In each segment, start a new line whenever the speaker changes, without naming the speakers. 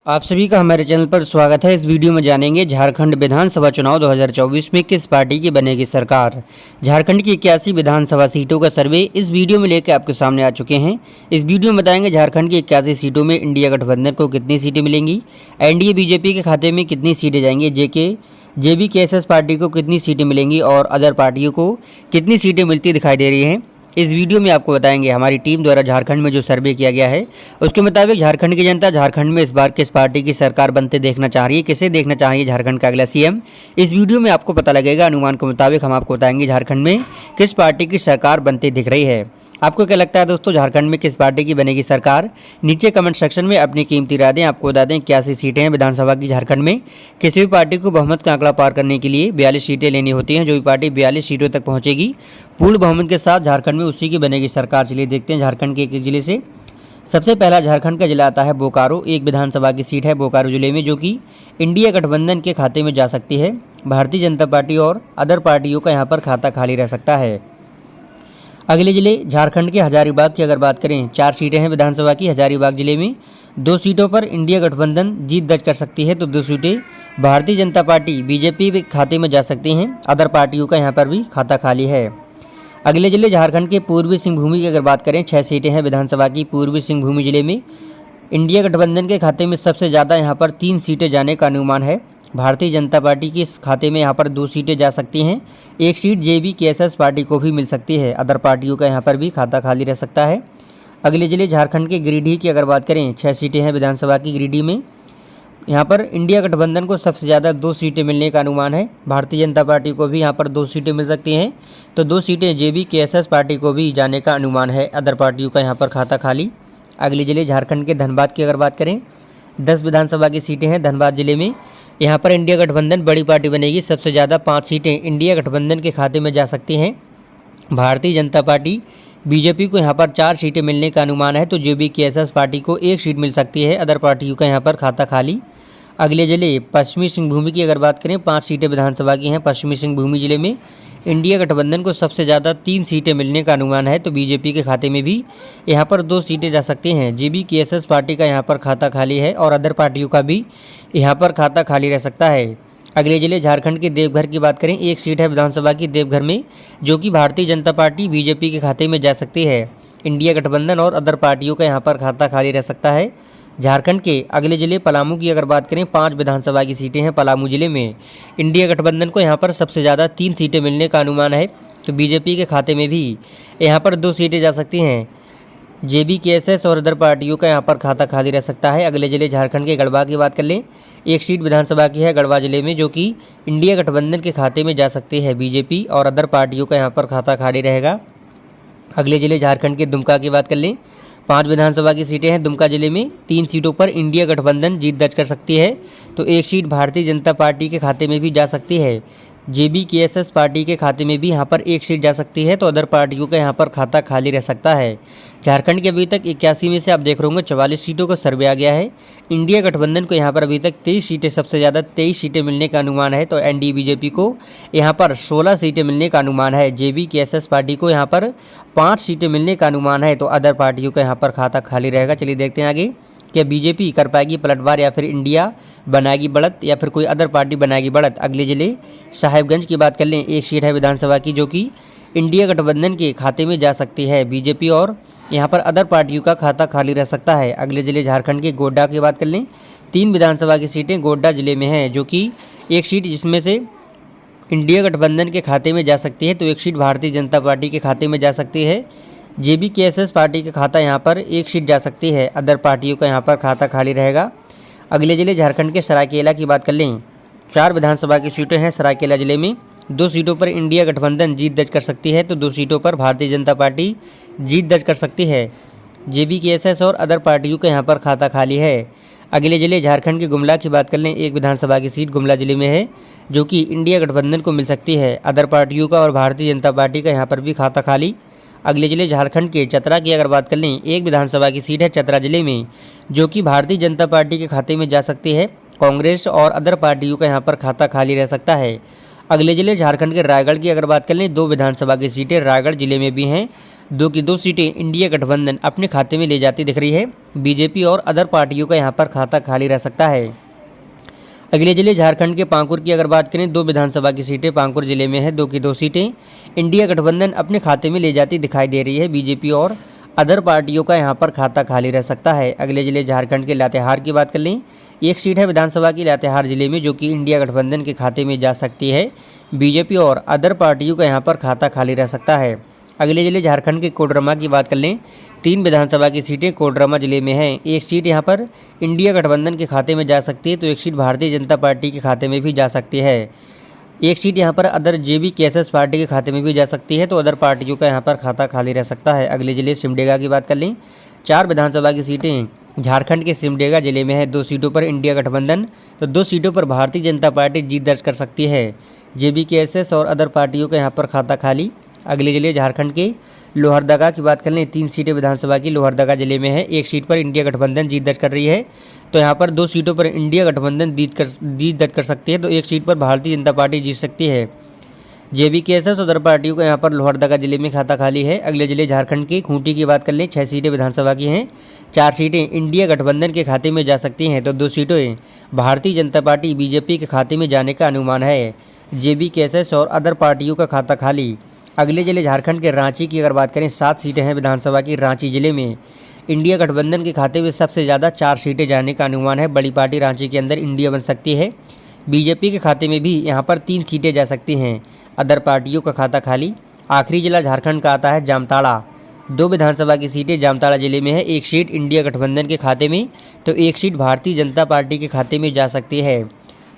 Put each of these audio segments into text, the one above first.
आप सभी का हमारे चैनल पर स्वागत है। इस वीडियो में जानेंगे झारखंड विधानसभा चुनाव 2024 में किस पार्टी की बनेगी सरकार। झारखंड की 81 विधानसभा सीटों का सर्वे इस वीडियो में लेकर आपके सामने आ चुके हैं। इस वीडियो में बताएंगे झारखंड की 81 सीटों में इंडिया गठबंधन को कितनी सीटें मिलेंगी, एनडीए बीजेपी के खाते में कितनी सीटें जाएंगी, जेबीकेएसएस पार्टी को कितनी सीटें मिलेंगी और अदर पार्टियों को कितनी सीटें मिलती दिखाई दे रही हैं। इस वीडियो में आपको बताएंगे हमारी टीम द्वारा झारखंड में जो सर्वे किया गया है उसके मुताबिक झारखंड की जनता झारखंड में इस बार किस पार्टी की सरकार बनते देखना चाह रही है, किसे देखना चाह रही है झारखंड का अगला सीएम। इस वीडियो में आपको पता लगेगा। अनुमान के मुताबिक हम आपको बताएंगे झारखंड में किस पार्टी की सरकार बनते दिख रही है। आपको क्या लगता है दोस्तों, झारखंड में किस पार्टी की बनेगी सरकार? नीचे कमेंट सेक्शन में अपनी कीमती राय दें। आपको बता दें 81 सीटें हैं विधानसभा की झारखंड में। किसी भी पार्टी को बहुमत का आंकड़ा पार करने के लिए 42 सीटें लेनी होती हैं। जो भी पार्टी 42 सीटों तक पहुंचेगी पूर्ण बहुमत के साथ झारखंड में उसी की बनेगी सरकार। चलिए देखते हैं झारखंड के एक जिले से। सबसे पहला झारखंड का जिला आता है बोकारो। एक विधानसभा की सीट है बोकारो जिले में, जो कि इंडिया गठबंधन के खाते में जा सकती है। भारतीय जनता पार्टी और अदर पार्टियों का यहाँ पर खाता खाली रह सकता है। अगले जिले झारखंड के हजारीबाग की अगर बात करें, 4 सीटें हैं विधानसभा की। हजारीबाग जिले में 2 सीटों पर इंडिया गठबंधन जीत दर्ज कर सकती है, तो 2 सीटें भारतीय जनता पार्टी बीजेपी के खाते में जा सकती हैं। अदर पार्टियों का यहाँ पर भी खाता खाली है। अगले जिले झारखंड के पूर्वी सिंहभूमि की अगर बात करें, 6 सीटें हैं विधानसभा की। पूर्वी सिंहभूमि जिले में इंडिया गठबंधन के खाते में सबसे ज़्यादा यहाँ पर 3 सीटें जाने का अनुमान है। भारतीय जनता पार्टी के इस खाते में यहाँ पर 2 सीटें जा सकती हैं। 1 सीट जेबीकेएसएस पार्टी को भी मिल सकती है। अदर पार्टियों का यहाँ पर भी खाता खाली रह सकता है। अगले जिले झारखंड के गिरिडीह की अगर बात करें, 6 सीटें हैं विधानसभा की। गिरिडीह में यहाँ पर इंडिया गठबंधन को सबसे ज़्यादा 2 सीटें मिलने का अनुमान है। भारतीय जनता पार्टी को भी यहाँ पर 2 सीटें मिल सकती हैं, तो 2 सीटें जेबीकेएसएस पार्टी को भी जाने का अनुमान है। अदर पार्टियों का यहाँ पर खाता खाली। अगले जिले झारखंड के धनबाद की अगर बात करें, 10 विधानसभा की सीटें हैं धनबाद जिले में। यहाँ पर इंडिया गठबंधन बड़ी पार्टी बनेगी। सबसे ज़्यादा 5 सीटें इंडिया गठबंधन के खाते में जा सकती हैं। भारतीय जनता पार्टी बीजेपी को यहाँ पर 4 सीटें मिलने का अनुमान है, तो जेबीकेएसएस पार्टी को 1 सीट मिल सकती है। अदर पार्टियों का यहाँ पर खाता खाली। अगले जिले पश्चिमी सिंहभूमि की अगर बात करें, 5 सीटें विधानसभा की हैं। पश्चिमी सिंहभूमि जिले में इंडिया गठबंधन को सबसे ज़्यादा 3 सीटें मिलने का अनुमान है, तो बीजेपी के खाते में भी यहाँ पर 2 सीटें जा सकती हैं। जेबीकेएसएस पार्टी का यहाँ पर खाता खाली है और अदर पार्टियों का भी यहाँ पर खाता खाली रह सकता है। अगले जिले झारखंड के देवघर की बात करें, 1 सीट है विधानसभा की देवघर में, जो कि भारतीय जनता पार्टी बीजेपी के खाते में जा सकती है। इंडिया गठबंधन और अदर पार्टियों का यहाँ पर खाता खाली रह सकता है। झारखंड के अगले जिले पलामू की अगर बात करें, 5 विधानसभा की सीटें हैं पलामू जिले में। इंडिया गठबंधन को यहाँ पर सबसे ज़्यादा 3 सीटें मिलने का अनुमान है, तो बीजेपी के खाते में भी यहाँ पर 2 सीटें जा सकती हैं। जेबीकेएसएस और अदर पार्टियों का यहाँ पर खाता खाली रह सकता है। अगले जिले झारखंड के गढ़वा की बात कर लें, 1 सीट विधानसभा की है गढ़वा जिले में, जो कि इंडिया गठबंधन के खाते में जा सकती है। बीजेपी और अदर पार्टियों का यहाँ पर खाता खाली रहेगा। अगले जिले झारखंड के दुमका की बात कर लें, 5 विधानसभा की सीटें हैं दुमका जिले में। 3 सीटों पर इंडिया गठबंधन जीत दर्ज कर सकती है, तो 1 सीट भारतीय जनता पार्टी के खाते में भी जा सकती है। जेबीकेएसएस पार्टी के खाते में भी यहाँ पर 1 सीट जा सकती है, तो अदर पार्टियों का यहाँ पर खाता खाली रह सकता है। झारखंड के अभी तक 81 में से आप देख रहे होंगे 44 सीटों का सर्वे आ गया है। इंडिया गठबंधन को यहाँ पर अभी तक 23 सीटें, सबसे ज़्यादा 23 सीटें मिलने का अनुमान है, तो एनडीए बीजेपी को यहाँ पर 16 सीटें मिलने का अनुमान है। जेबीकेएसएस पार्टी को यहाँ पर 5 सीटें मिलने का अनुमान है, तो अदर पार्टियों का यहाँ पर खाता खाली रहेगा। चलिए देखते हैं आगे, क्या बीजेपी कर पाएगी पलटवार या फिर इंडिया बनाएगी बढ़त या फिर कोई अदर पार्टी बनाएगी बढ़त। अगले जिले साहिबगंज की बात कर लें, 1 सीट है विधानसभा की, जो कि इंडिया गठबंधन के खाते में जा सकती है। बीजेपी और यहाँ पर अदर पार्टियों का खाता खाली रह सकता है। अगले जिले झारखंड के गोड्डा की बात कर लें, 3 विधानसभा की सीटें गोड्डा जिले में हैं, जो कि 1 सीट जिसमें से इंडिया गठबंधन के खाते में जा सकती है, तो 1 सीट भारतीय जनता पार्टी के खाते में जा सकती है। जेबीकेएसएस पार्टी का खाता यहाँ पर 1 सीट जा सकती है। अदर पार्टियों का यहाँ पर खाता खाली रहेगा। अगले जिले झारखंड के सरायकेला की बात कर लें, 4 विधानसभा की सीटें हैं सरायकेला जिले में। 2 सीटों पर इंडिया गठबंधन जीत दर्ज कर सकती है, तो 2 सीटों पर भारतीय जनता पार्टी जीत दर्ज कर सकती है। जेबीकेएसएस और अदर पार्टियों का यहाँ पर खाता खाली है। अगले जिले झारखंड के गुमला की बात कर लें, 1 विधानसभा की सीट गुमला जिले में है, जो कि इंडिया गठबंधन को मिल सकती है। अदर पार्टियों का और भारतीय जनता पार्टी का यहाँ पर भी खाता खाली। अगले जिले झारखंड के चतरा की अगर बात कर लें, 1 विधानसभा की सीट है चतरा जिले में, जो कि भारतीय जनता पार्टी के खाते में जा सकती है। कांग्रेस और अदर पार्टियों का यहाँ पर खाता खाली रह सकता है। अगले जिले झारखंड के रायगढ़ की अगर बात कर लें, 2 विधानसभा की सीटें रायगढ़ जिले में भी हैं, 2 की 2 सीटें इंडिया गठबंधन अपने खाते में ले जाती दिख रही है। बीजेपी और अदर पार्टियों का यहाँ पर खाता खाली रह सकता है। अगले जिले झारखंड के पाकुड़ की अगर बात करें, 2 विधानसभा की सीटें पाकुड़ जिले में है। 2 की 2 सीटें इंडिया गठबंधन अपने खाते में ले जाती दिखाई दे रही है। बीजेपी और अदर पार्टियों का यहाँ पर खाता खाली रह सकता है। अगले जिले झारखंड के लातेहार की बात कर लें, 1 सीट है विधानसभा की लातेहार जिले में, जो कि इंडिया गठबंधन के खाते में जा सकती है। बीजेपी और अदर पार्टियों का यहाँ पर खाता खाली रह सकता है। अगले जिले झारखंड के कोडरमा की बात कर लें, 3 विधानसभा की सीटें कोडरमा जिले में हैं। 1 सीट यहाँ पर इंडिया गठबंधन के खाते में जा सकती है, तो 1 सीट भारतीय जनता पार्टी के खाते में भी जा सकती है। 1 सीट यहाँ पर अदर JBKSS पार्टी के खाते में भी जा सकती है, तो अदर पार्टियों का यहाँ पर खाता खाली रह सकता है। अगले जिले सिमडेगा की बात कर लें, 4 विधानसभा की सीटें झारखंड के सिमडेगा जिले में है। 2 सीटों पर इंडिया गठबंधन, तो 2 सीटों पर भारतीय जनता पार्टी जीत दर्ज कर सकती है। JBKSS और अदर पार्टियों का यहाँ पर खाता खाली। अगले जिले झारखंड के लोहरदगा की बात कर लें, 3 सीटें विधानसभा की लोहरदगा जिले में है। 1 सीट पर इंडिया गठबंधन जीत दर्ज कर रही है, तो यहाँ पर 2 सीटों पर इंडिया गठबंधन जीत दर्ज कर सकती है, तो 1 सीट पर भारतीय जनता पार्टी जीत सकती है। JBKSS और अदर पार्टियों का यहाँ पर लोहरदगा जिले में खाता खाली है। अगले जिले झारखंड के खूंटी की बात कर लें, 6 सीटें विधानसभा की हैं। 4 सीटें इंडिया गठबंधन के खाते में जा सकती हैं, तो 2 सीटें भारतीय जनता पार्टी BJP के खाते में जाने का अनुमान है। JBKSS और अदर पार्टियों का खाता खाली। अगले जिले झारखंड के रांची की अगर बात करें, 7 सीटें हैं विधानसभा की रांची जिले में। इंडिया गठबंधन के खाते में सबसे ज़्यादा 4 सीटें जाने का अनुमान है। बड़ी पार्टी रांची के अंदर इंडिया बन सकती है। BJP के खाते में भी यहाँ पर 3 सीटें जा सकती हैं। अदर पार्टियों का खाता खाली। आखिरी जिला झारखंड का आता है जामताड़ा। 2 विधानसभा की सीटें जामताड़ा जिले में है। 1 सीट इंडिया गठबंधन के खाते में, तो 1 सीट भारतीय जनता पार्टी के खाते में जा सकती है।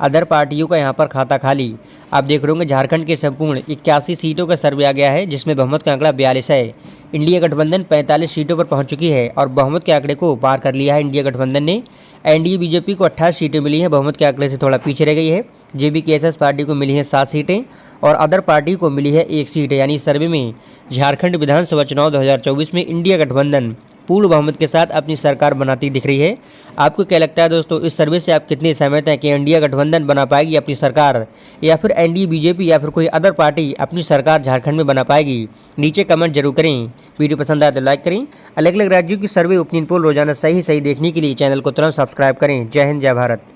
अदर पार्टियों का यहाँ पर खाता खाली। आप देख रहे होंगे झारखंड के संपूर्ण 81 सीटों का सर्वे आ गया है, जिसमें बहुमत का आंकड़ा 42 है। इंडिया गठबंधन 45 सीटों पर पहुंच चुकी है और बहुमत के आंकड़े को पार कर लिया है इंडिया गठबंधन ने। NDA BJP को 28 सीटें मिली हैं, बहुमत के आंकड़े से थोड़ा पीछे रह गई है। JBKSS पार्टी को मिली है 7 सीटें और अदर पार्टी को मिली है 1 सीट। यानी सर्वे में झारखंड विधानसभा चुनाव 2024 में इंडिया गठबंधन पूर्ण बहुमत के साथ अपनी सरकार बनाती दिख रही है। आपको क्या लगता है दोस्तों, इस सर्वे से आप कितने सहमत हैं कि इंडिया गठबंधन बना पाएगी अपनी सरकार, या फिर NDA BJP या फिर कोई अदर पार्टी अपनी सरकार झारखंड में बना पाएगी? नीचे कमेंट जरूर करें। वीडियो पसंद आए तो लाइक करें। अलग अलग राज्यों की सर्वे ओपिनियन पोल रोजाना सही देखने के लिए चैनल को तुरंत सब्सक्राइब करें। जय हिंद, जय भारत।